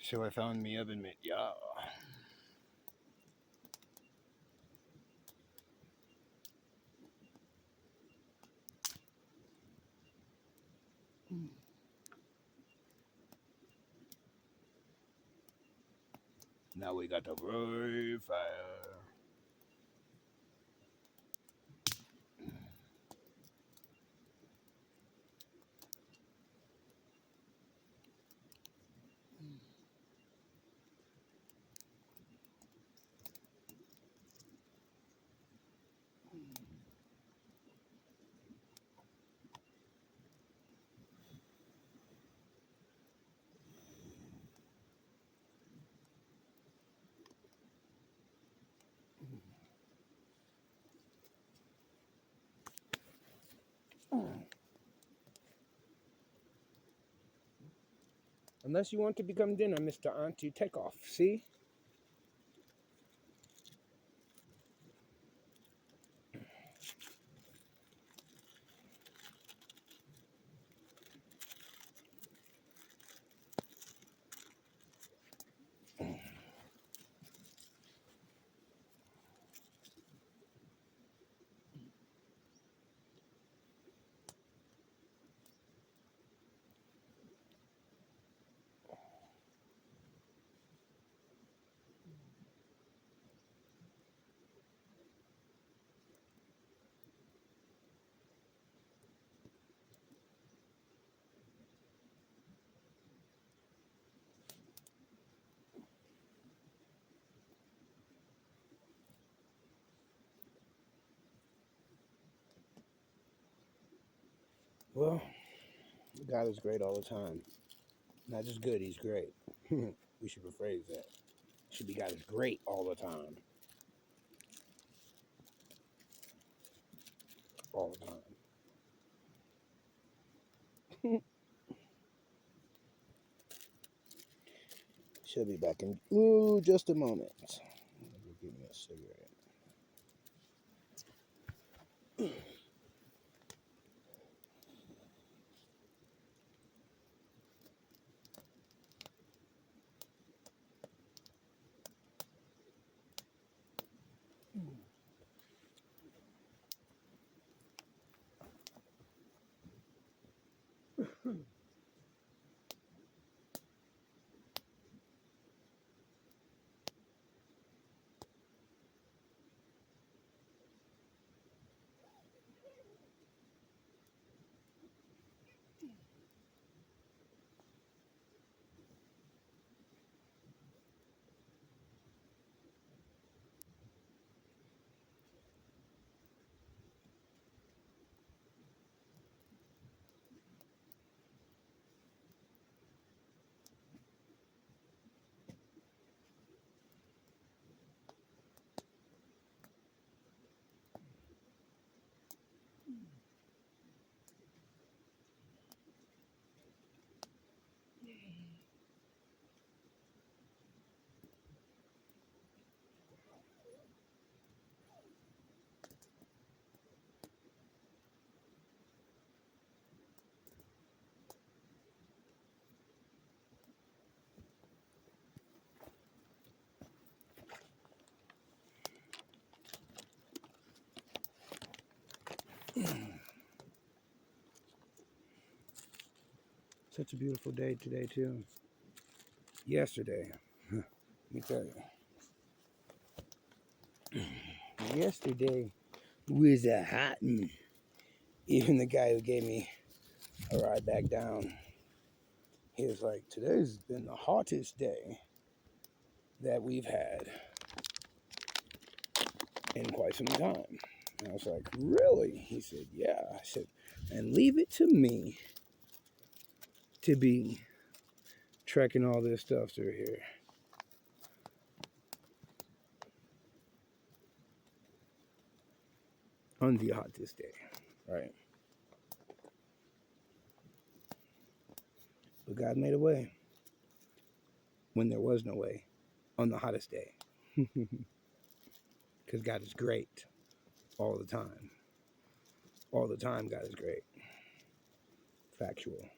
So I found me oven mitt, yeah. Now we got the right fire. Unless you want to become dinner, Mr. Auntie, take off. See? Well, God is great all the time. Not just good, he's great. We should rephrase that. Should be God is great all the time. All the time. She'll be back in just a moment. Give me a cigarette. Such a beautiful day today, too. Yesterday, let me tell you. Yesterday was a hot one. Even the guy who gave me a ride back down, he was like, today's been the hottest day that we've had in quite some time. And I was like, really? He said, yeah. I said, and leave it to me to be trekking all this stuff through here. On the hottest day, right? But God made a way when there was no way on the hottest day. Because God is great all the time. All the time, God is great. Factual.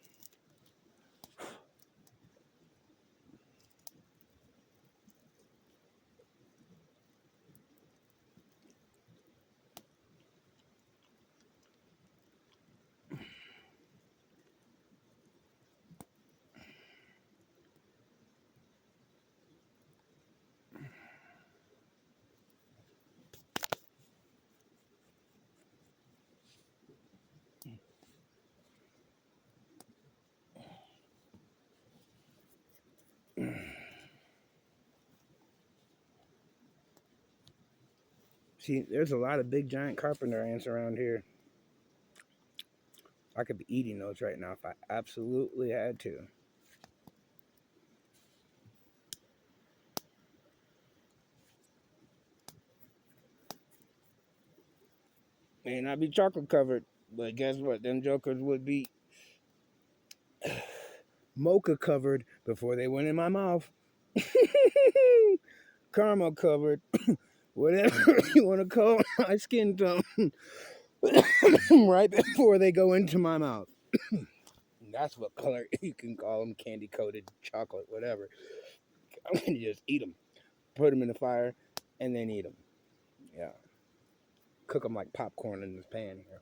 See, there's a lot of big giant carpenter ants around here. I could be eating those right now if I absolutely had to. May not be chocolate covered, but guess what? Them jokers would be mocha covered before they went in my mouth. Caramel covered, whatever you want to call my skin tone, right before they go into my mouth. That's what color you can call them, candy coated chocolate, whatever. I'm gonna just eat them, put them in the fire, and then eat them. Yeah, cook them like popcorn in this pan here.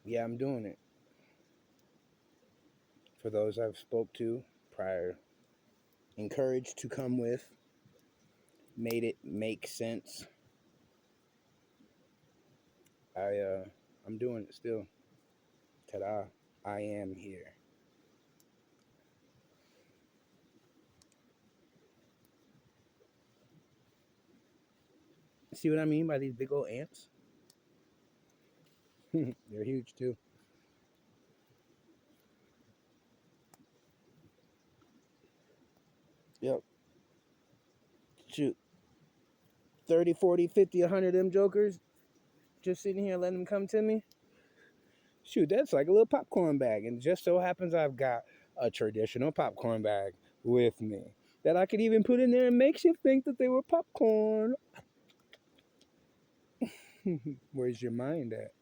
Yeah, I'm doing it. For those I've spoke to prior, encouraged to come with, made it make sense. I'm doing it still. Ta-da! I am here. See what I mean by these big old ants? They're huge too. Yep. Shoot. 30, 40, 50, 100 of them jokers just sitting here letting them come to me. Shoot, that's like a little popcorn bag. And just so happens I've got a traditional popcorn bag with me that I could even put in there and makes you think that they were popcorn. Where's your mind at?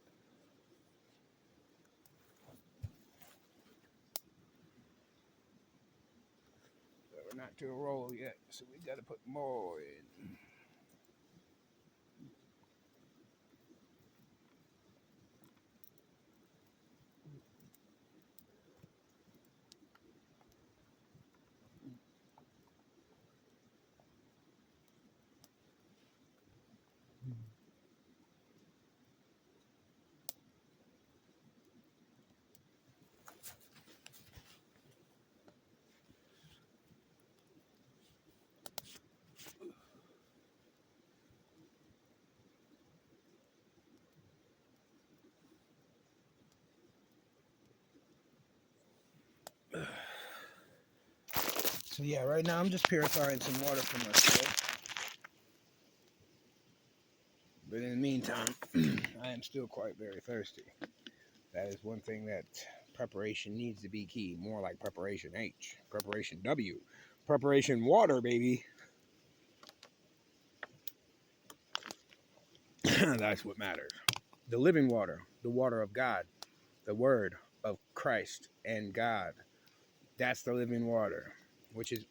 We're not to a roll yet, so we gotta put more in. So yeah, right now I'm just purifying some water for myself. But in the meantime, I am still quite very thirsty. That is one thing that preparation needs to be key. More like preparation H, preparation W, preparation water, baby. That's what matters. The living water, the water of God, the word of Christ and God. That's the living water, which is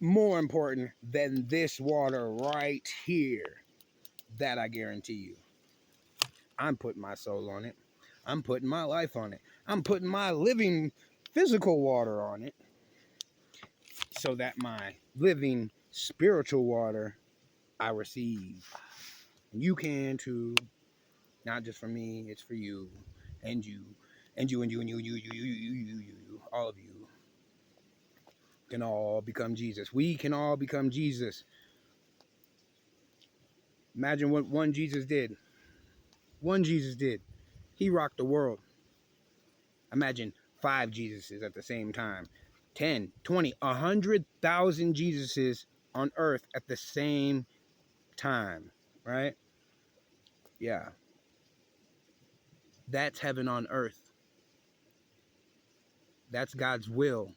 more important than this water right here. That I guarantee you. I'm putting my soul on it. I'm putting my life on it. I'm putting my living physical water on it so that my living spiritual water I receive. You can too. Not just for me, it's for you and you and you and you and you, all of you can all become Jesus. We can all become Jesus. Imagine what one Jesus did. One Jesus did. He rocked the world. Imagine 5 Jesuses at the same time. 10, 20, 100,000 Jesuses on earth at the same time, right? Yeah. That's heaven on earth. That's God's will.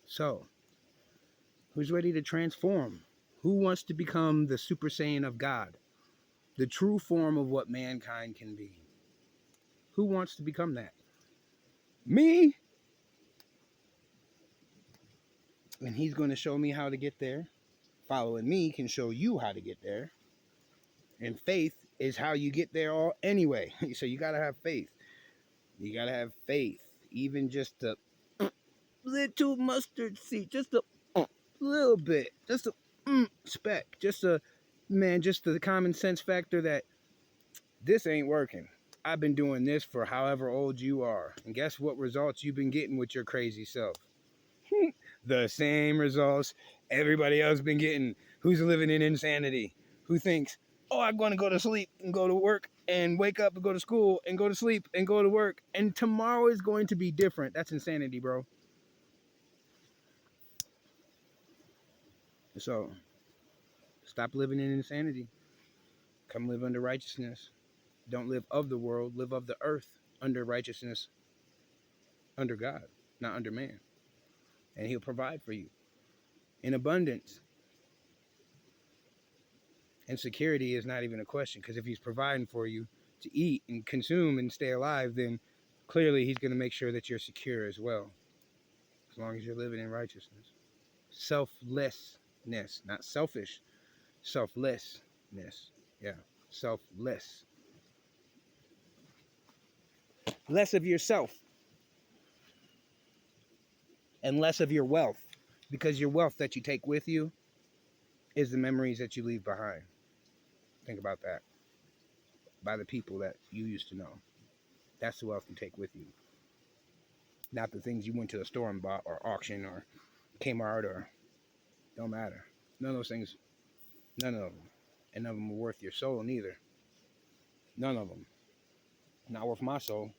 So, who's ready to transform? Who wants to become the Super Saiyan of God? The true form of what mankind can be. Who wants to become that? Me? And he's going to show me how to get there. Following me can show you how to get there. And faith is how you get there all anyway. So you got to have faith. You got to have faith. Even just a little mustard seed. Just a little bit. Just a speck. Just a, man, just the common sense factor that This ain't working. I've been doing this for however old you are. And guess what results you've been getting with your crazy self? The same results everybody else been getting. Who's living in insanity? Who thinks, oh, I'm going to go to sleep and go to work and wake up and go to school and go to sleep and go to work. And tomorrow is going to be different. That's insanity, bro. So stop living in insanity. Come live under righteousness. Don't live of the world, live of the earth under righteousness, under God, not under man. And he'll provide for you in abundance. And security is not even a question, because if he's providing for you to eat and consume and stay alive, then clearly he's going to make sure that you're secure as well, as long as you're living in righteousness. Selflessness, not selfish, selflessness. Yeah, selfless. Less of yourself and less of your wealth, because your wealth that you take with you is the memories that you leave behind. Think about that. By the people that you used to know. That's the wealth you take with you. Not the things you went to the store and bought, or auction, or Kmart, or don't matter. None of those things, none of them. And none of them are worth your soul neither. None of them. Not worth my soul.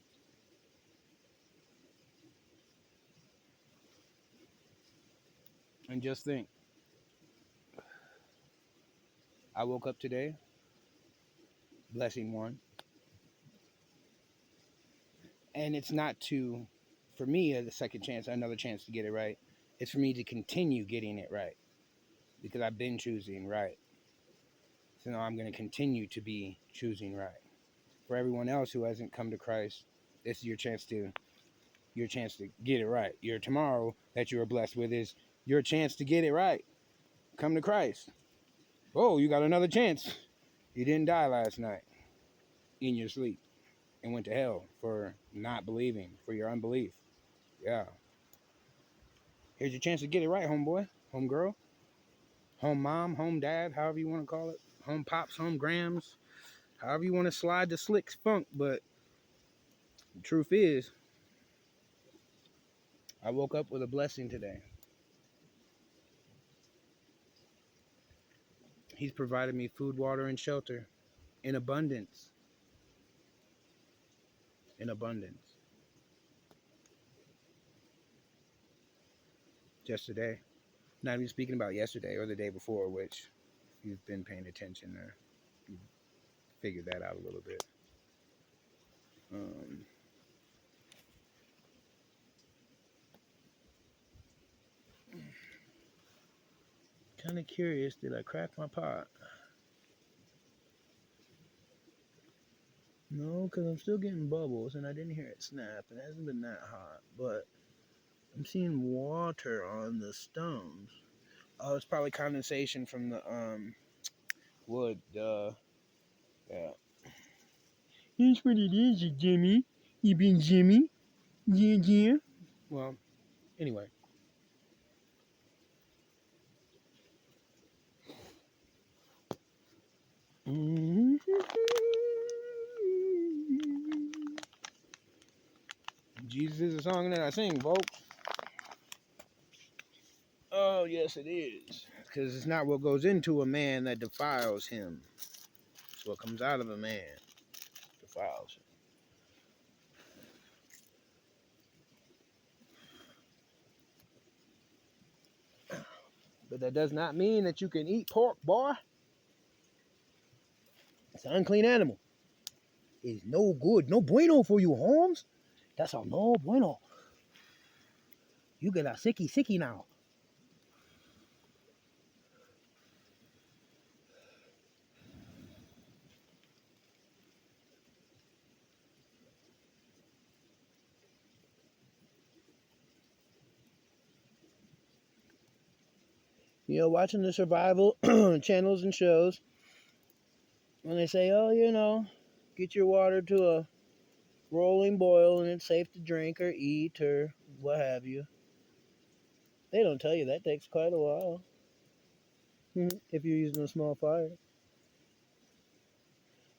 And just think, I woke up today, blessing one. And it's not to, for me, the second chance, another chance to get it right. It's for me to continue getting it right. Because I've been choosing right. So now I'm going to continue to be choosing right. For everyone else who hasn't come to Christ, this is your chance to get it right. Your tomorrow that you are blessed with is your chance to get it right. Come to Christ. Oh, you got another chance. You didn't die last night in your sleep and went to hell for not believing, for your unbelief. Yeah. Here's your chance to get it right, homeboy, homegirl, home mom, home dad, however you want to call it. Home pops, home grams, however you want to slide the slick spunk. But the truth is, I woke up with a blessing today. He's provided me food, water, and shelter in abundance. In abundance. Just today. Not even speaking about yesterday or the day before, which if you've been paying attention there, you've figured that out a little bit. Kind of curious, did I crack my pot? No, because I'm still getting bubbles and I didn't hear it snap. It hasn't been that hot, but I'm seeing water on the stones. Oh, it's probably condensation from the wood. Yeah. Here's what it is, Jimmy. You been Jimmy? Yeah, yeah. Well, anyway. Jesus is a song that I sing, folks. Oh, yes, it is. Because it's not what goes into a man that defiles him. It's what comes out of a man defiles him. But that does not mean that you can eat pork, boy. It's an unclean animal. It's no good, no bueno for you, Holmes. That's all no bueno. You get a sicky now. You know, watching the survival channels and shows, when they say, oh, you know, get your water to a rolling boil and it's safe to drink or eat or what have you. They don't tell you that takes quite a while if you're using a small fire.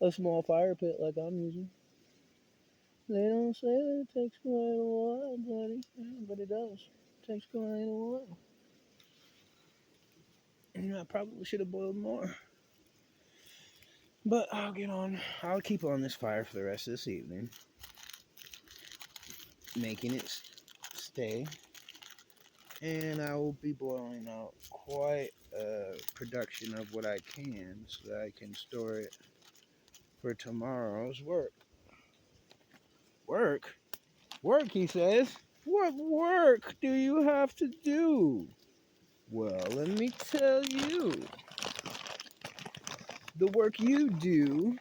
a small fire pit like I'm using. They don't say that it takes quite a while, buddy. Yeah, but it does. It takes quite a while. And I probably should have boiled more. But I'll get on. I'll keep on this fire for the rest of this evening. Making it stay. And I will be boiling out quite a production of what I can so that I can store it for tomorrow's work. Work? Work, he says. What work do you have to do? Well, let me tell you. The work you do,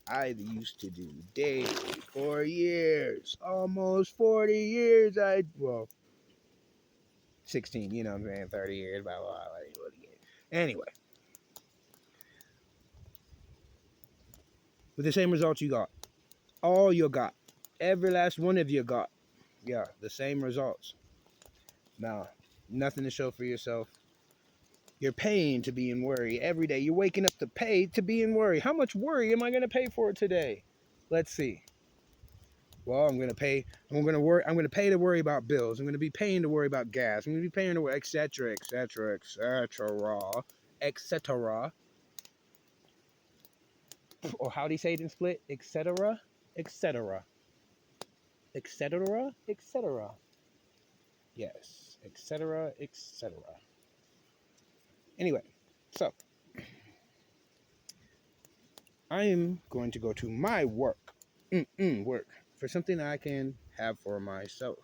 I used to do daily for years. Almost 40 years. 16, you know what I'm saying? 30 years, blah, blah, blah. Anyway. With the same results you got. All you got. Every last one of you got. Yeah, the same results. Now, nothing to show for yourself. You're paying to be in worry every day. You're waking up to pay to be in worry. How much worry am I going to pay for today? Let's see. Well, I'm going to pay. I'm going to pay to worry about bills. I'm going to be paying to worry about gas. I'm going to be paying to worry, etc., etc., etc., etc. Or how do you say it in split? Etc., etc., etc., etc. Yes, etc., etc. Anyway, so I am going to go to my work for something I can have for myself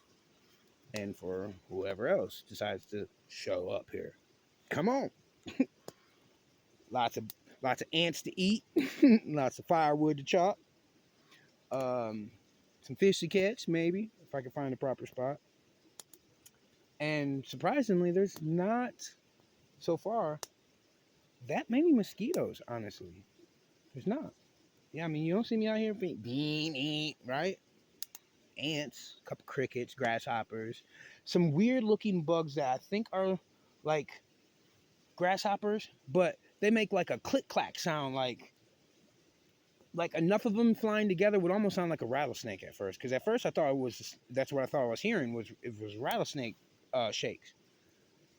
and for whoever else decides to show up here. Come on. Lots of ants to eat, lots of firewood to chop, some fish to catch, maybe if I can find a proper spot. And surprisingly, there's not so far that many mosquitoes. Honestly, there's not. Yeah, I mean, you don't see me out here being right? Ants, a couple crickets, grasshoppers, some weird looking bugs that I think are like grasshoppers, but they make like a click clack sound, like enough of them flying together would almost sound like a rattlesnake at first. Because at first I thought that's what I thought I was hearing was rattlesnake shakes.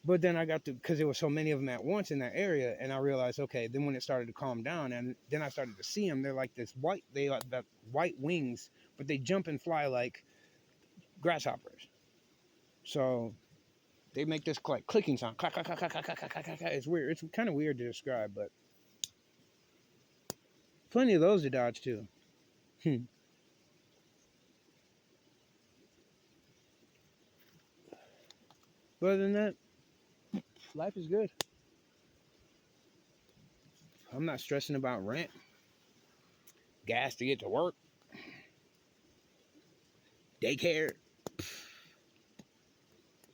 But then I got to, because there were so many of them at once in that area, and I realized, okay, then when it started to calm down, and then I started to see them, they're like they got that white wings, but they jump and fly like grasshoppers. So they make this like clicking sound. Clack, clack, clack, clack, clack, clack, clack, clack. It's weird. It's kind of weird to describe, but plenty of those to dodge too. But other than that, life is good. I'm not stressing about rent, gas to get to work, daycare,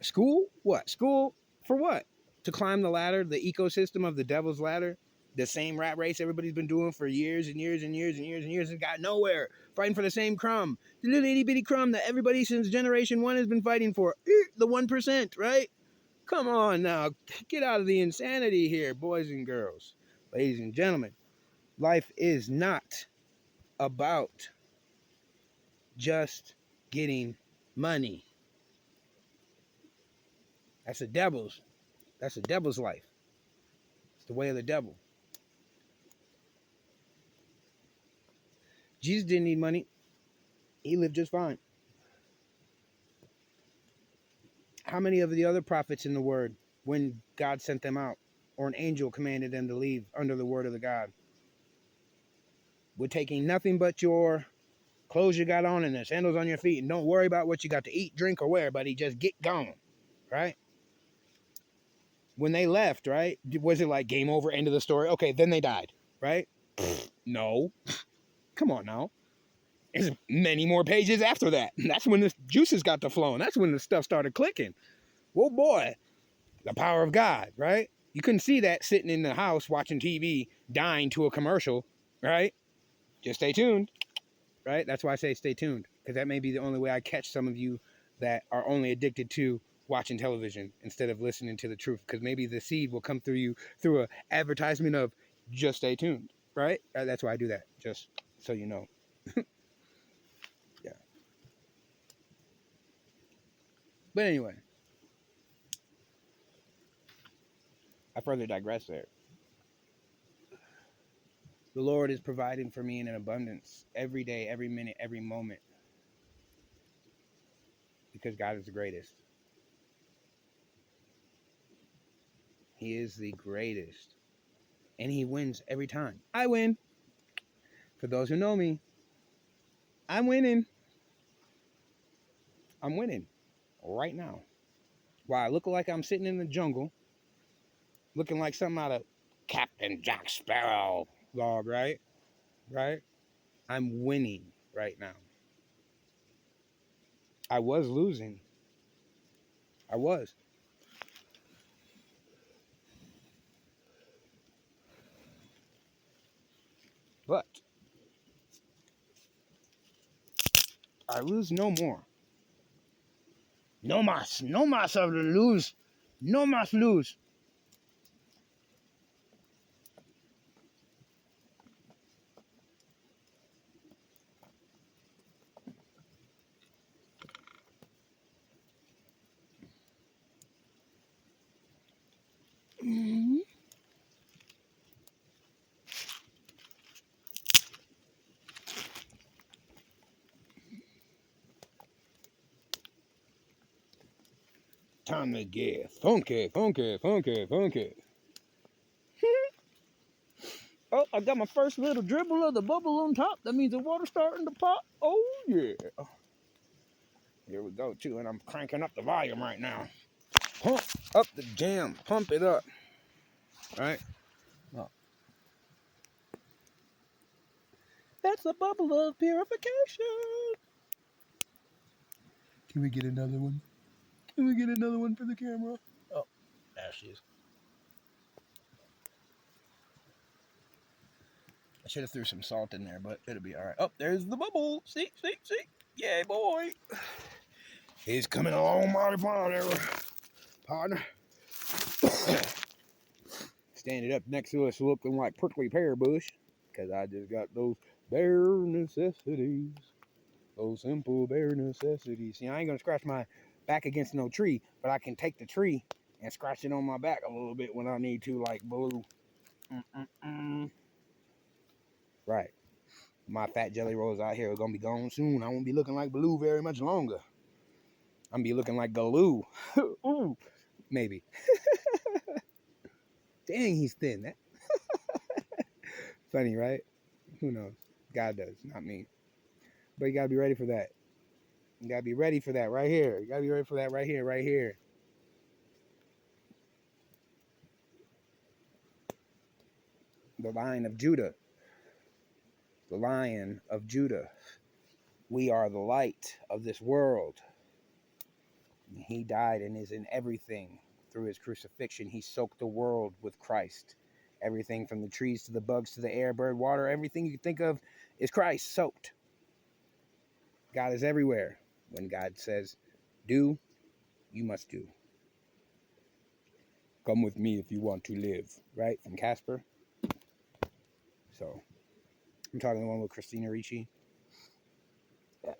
school. What? School for what? To climb the ladder, the ecosystem of the devil's ladder, the same rat race everybody's been doing for years and years and years and years and years and got nowhere, fighting for the same crumb, the little itty bitty crumb that everybody since generation one has been fighting for, the 1%, right? Come on now, get out of the insanity here, boys and girls, ladies and gentlemen. Life is not about just getting money. That's the devil's life. It's the way of the devil. Jesus didn't need money. He lived just fine. How many of the other prophets in the word, when God sent them out, or an angel commanded them to leave under the word of the God, we're taking nothing but your clothes you got on and the sandals on your feet, and don't worry about what you got to eat, drink, or wear, buddy. Just get gone, right? When they left, right, was it like game over, end of the story? Okay, then they died, right? No. Come on now. There's many more pages after that. That's when the juices got to flowing. That's when the stuff started clicking. Whoa, boy. The power of God, right? You couldn't see that sitting in the house watching TV, dying to a commercial, right? Just stay tuned, right? That's why I say stay tuned, because that may be the only way I catch some of you that are only addicted to watching television instead of listening to the truth, because maybe the seed will come through you through an advertisement of just stay tuned. right? That's why I do that, just so you know. Yeah. But anyway, I further digress there. The Lord is providing for me in an abundance every day, every minute, every moment, because God is the greatest. He is the greatest. And he wins every time. I win. For those who know me, I'm winning. I'm winning right now. While I look like I'm sitting in the jungle, looking like something out of Captain Jack Sparrow log, right? Right? I'm winning right now. I was losing. I was. But I lose no more. No más. No más of the lose. No más lose. Mm-hmm. Time to get funky, funky, funky, funky. Oh, I got my first little dribble of the bubble on top. That means the water's starting to pop. Oh, yeah. Here we go, too. And I'm cranking up the volume right now. Pump up the jam. Pump it up. Right? Oh. That's the bubble of purification. Can we get another one? Can we get another one for the camera? Oh, there she is. I should have threw some salt in there, but it'll be all right. Oh, there's the bubble. See, see, see. Yeah, boy. He's coming along mighty fine there, partner. Standing up next to us looking like prickly pear bush, because I just got those bare necessities. Those simple bare necessities. See, I ain't going to scratch my back against no tree, but I can take the tree and scratch it on my back a little bit when I need to, like Baloo. Right. My fat jelly rolls out here are going to be gone soon. I won't be looking like Baloo very much longer. I'm going to be looking like Galoo. Ooh, maybe. Dang, he's thin. That funny, right? Who knows? God does, not me. But you got to be ready for that. You got to be ready for that right here. You got to be ready for that right here, right here. The Lion of Judah. The Lion of Judah. We are the light of this world. He died and is in everything. Through his crucifixion, he soaked the world with Christ. Everything from the trees to the bugs to the air, bird, water, everything you can think of is Christ soaked. God is everywhere. When God says, do, you must do. Come with me if you want to live. Right? From Casper. So, I'm talking the one with Christina Ricci. Yeah.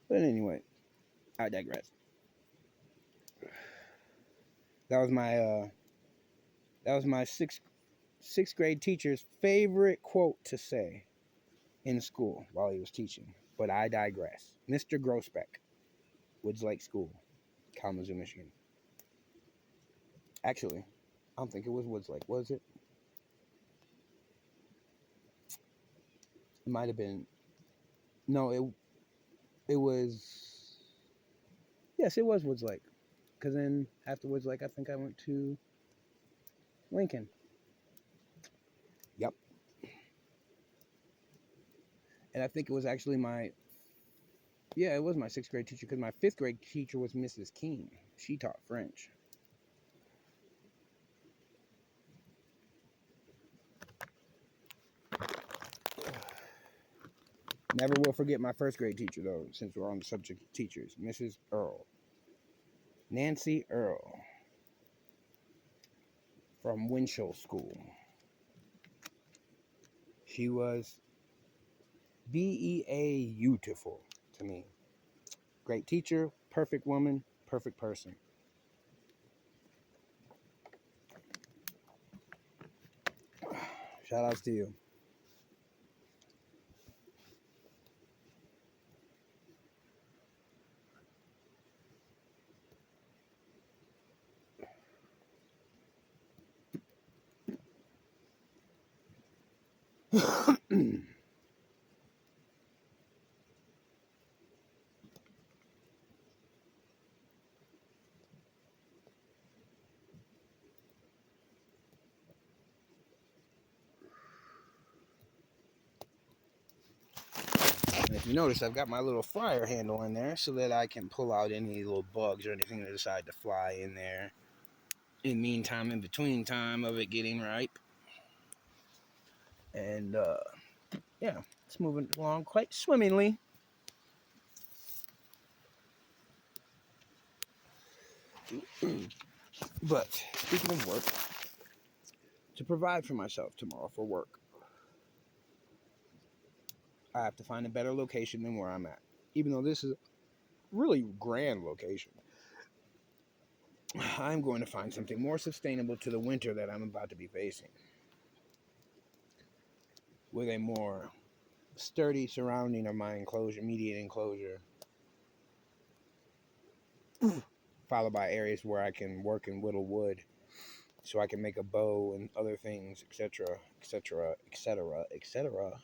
But anyway, I digress. That was my sixth grade teacher's favorite quote to say in school while he was teaching. But I digress. Mr. Grossbeck, Woods Lake School, Kalamazoo, Michigan. Actually, I don't think it was Woods Lake, was it? It might have been. No, it was. Yes, it was Woods Lake. Because then after Woods Lake, I think I went to Lincoln. Yep. And I think it was actually it was my sixth grade teacher because my fifth grade teacher was Mrs. King. She taught French. Never will forget my first grade teacher, though, since we're on the subject of teachers. Mrs. Earl. Nancy Earl. from Winchell School. She was beautiful to me. Great teacher, perfect woman, perfect person. Shout outs to you. And if you notice, I've got my little fryer handle in there so that I can pull out any little bugs or anything that decide to fly in there. In meantime, in between time of it getting ripe. And yeah, it's moving along quite swimmingly. But speaking of work, to provide for myself tomorrow for work, I have to find a better location than where I'm at. Even though this is a really grand location, I'm going to find something more sustainable to the winter that I'm about to be facing, with a more sturdy surrounding of my enclosure, immediate enclosure, followed by areas where I can work and whittle wood so I can make a bow and other things, etc., etc., etc., etc.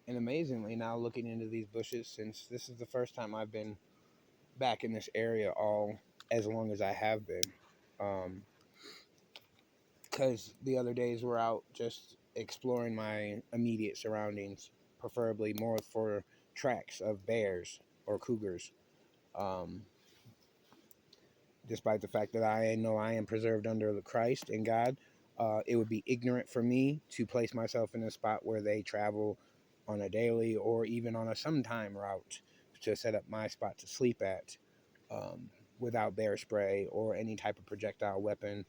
And amazingly, now looking into these bushes, since this is the first time I've been back in this area all as long as I have been, because the other days we're out just exploring my immediate surroundings, preferably more for tracks of bears or cougars. Um, Despite the fact that I know I am preserved under the Christ and God, it would be ignorant for me to place myself in a spot where they travel on a daily or even on a sometime route to set up my spot to sleep at, without bear spray or any type of projectile weapon,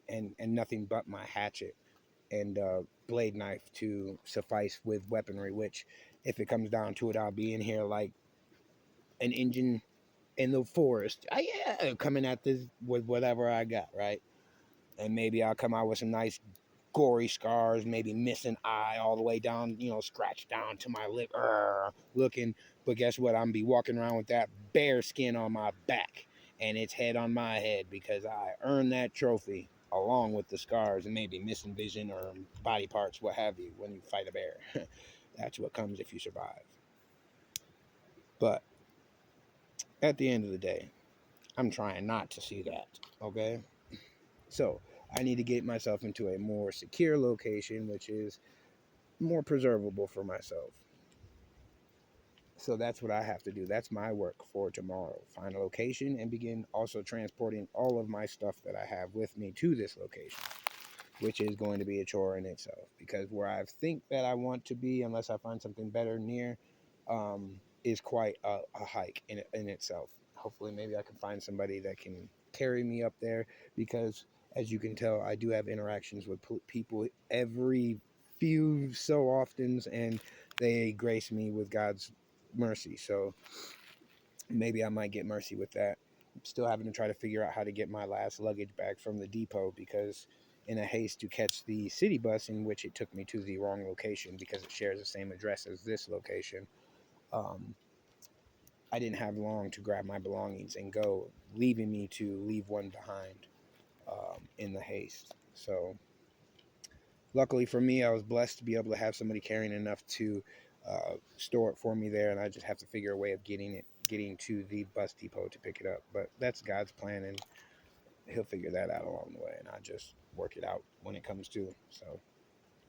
and nothing but my hatchet and blade knife to suffice with weaponry, which, if it comes down to it, I'll be in here like an Indian in the forest. Yeah, coming at this with whatever I got, right? And maybe I'll come out with some nice gory scars, maybe missing eye all the way down, scratched down to my lip, looking. But guess what? I'm gonna be walking around with that bear skin on my back and its head on my head because I earned that trophy along with the scars and maybe missing vision or body parts, what have you, when you fight a bear. That's what comes if you survive. But at the end of the day, I'm trying not to see that, okay? So I need to get myself into a more secure location, which is more preservable for myself. So that's what I have to do. That's my work for tomorrow. Find a location and begin also transporting all of my stuff that I have with me to this location, which is going to be a chore in itself. Because where I think that I want to be, unless I find something better near, is quite a hike in itself. Hopefully, maybe I can find somebody that can carry me up there because, as you can tell, I do have interactions with people every few so often, and they grace me with God's mercy. So maybe I might get mercy with that. I'm still having to try to figure out how to get my last luggage back from the depot because, in a haste to catch the city bus, in which it took me to the wrong location because it shares the same address as this location, um, I didn't have long to grab my belongings and go, leaving me to leave one behind in the haste. So, luckily for me, I was blessed to be able to have somebody carrying enough to store it for me there, and I just have to figure a way of getting to the bus depot to pick it up. But that's God's plan, and He'll figure that out along the way, and I just work it out when it comes to. So,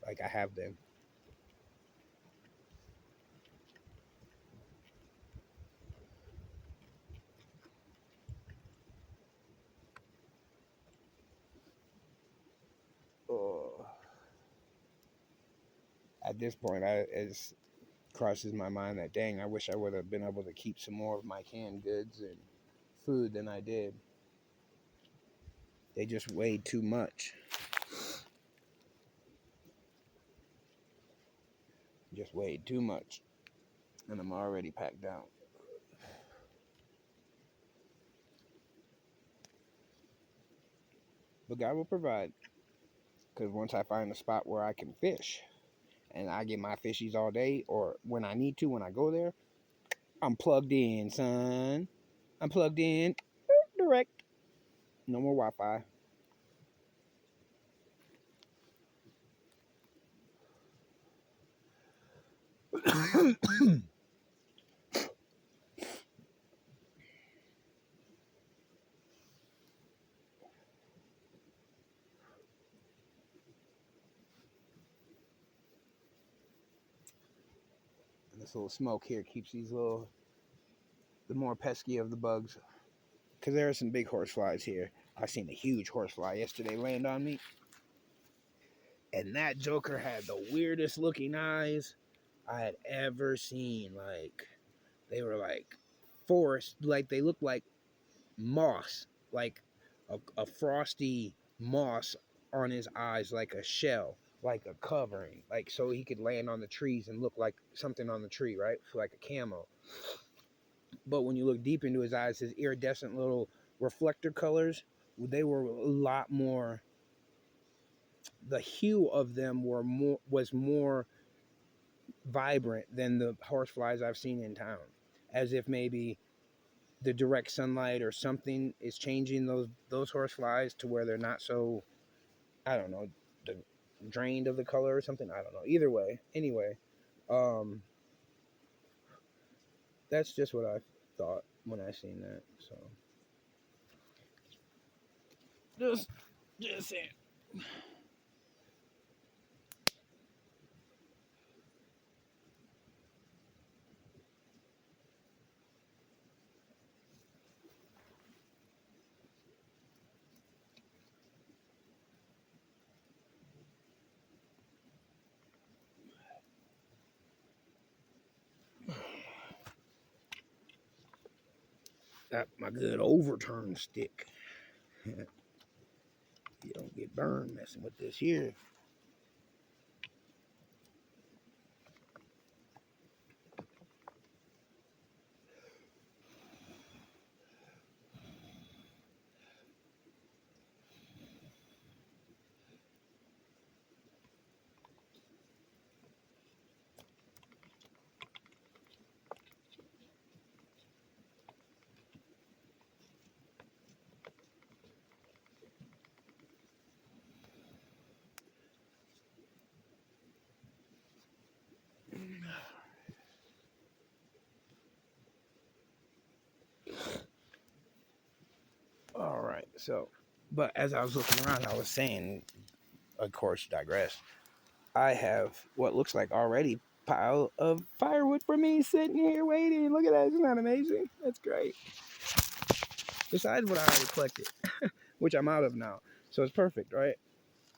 like I have been. Oh. at this point, it crosses my mind that dang, I wish I would have been able to keep some more of my canned goods and food than I did. They just weighed too much. Just weighed too much, and I'm already packed out. But God will provide, because once I find a spot where I can fish, and I get my fishies all day, or when I need to, when I go there, I'm plugged in, son. I'm plugged in direct. No more Wi-Fi. This little smoke here keeps the more pesky of the bugs. Because there are some big horseflies here. I seen a huge horsefly yesterday land on me. And that joker had the weirdest looking eyes I had ever seen. Like, they were like forest, like they looked like moss, like a frosty moss on his eyes, like a shell, like a covering, like so he could land on the trees and look like something on the tree, right? Like a camo. But when you look deep into his eyes, his iridescent little reflector colors, they were a lot more. The hue of them was more vibrant than the horseflies I've seen in town, as if maybe the direct sunlight or something is changing those horseflies to where they're not so, I don't know, drained of the color or something. I don't know. Either way, anyway, um, that's just what I thought when I seen that. So just saying. Got my good overturn stick. You don't get burned messing with this here. All right. So, but as I was looking around, I was saying, of course, digress. I have what looks like already pile of firewood for me sitting here waiting. Look at that. Isn't that amazing? That's great. Besides what I already collected, which I'm out of now. So it's perfect, right?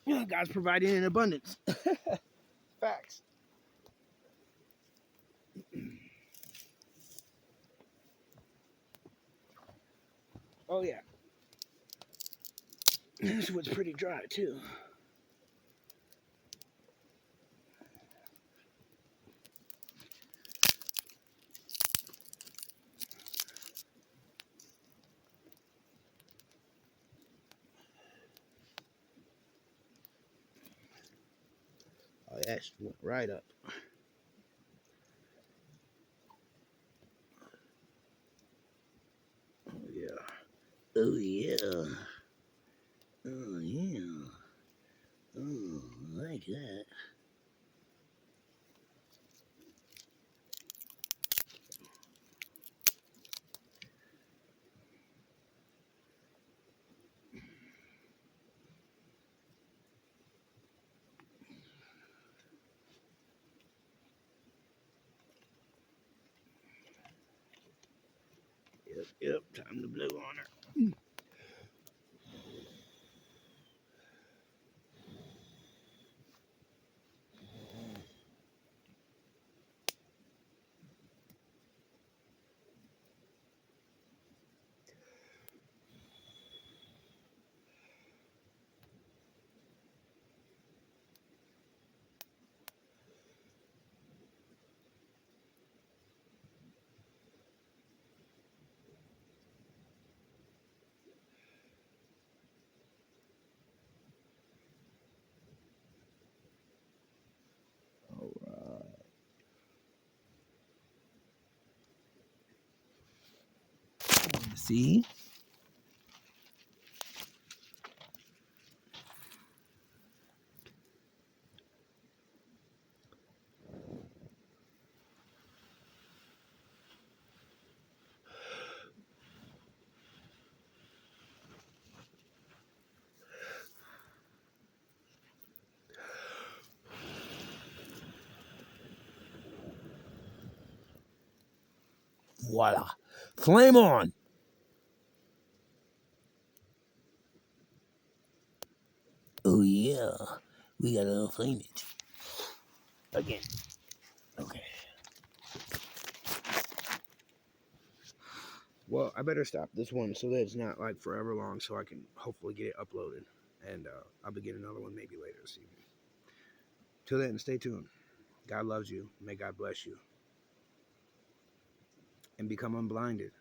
Yeah, God's providing in abundance. Facts. Oh, yeah. This wood's pretty dry, too. Oh, yeah, it went right up. Oh, yeah. Oh, yeah. Oh, yeah. Oh, I like that. Yep. Time to blow on her. See? Voila. Flame on. Oh, yeah. We got a little flame it. Again. Okay. Well, I better stop this one so that it's not like forever long so I can hopefully get it uploaded. And I'll begin another one maybe later this evening. Till then, stay tuned. God loves you. May God bless you. And become unblinded.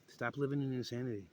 Stop living in insanity.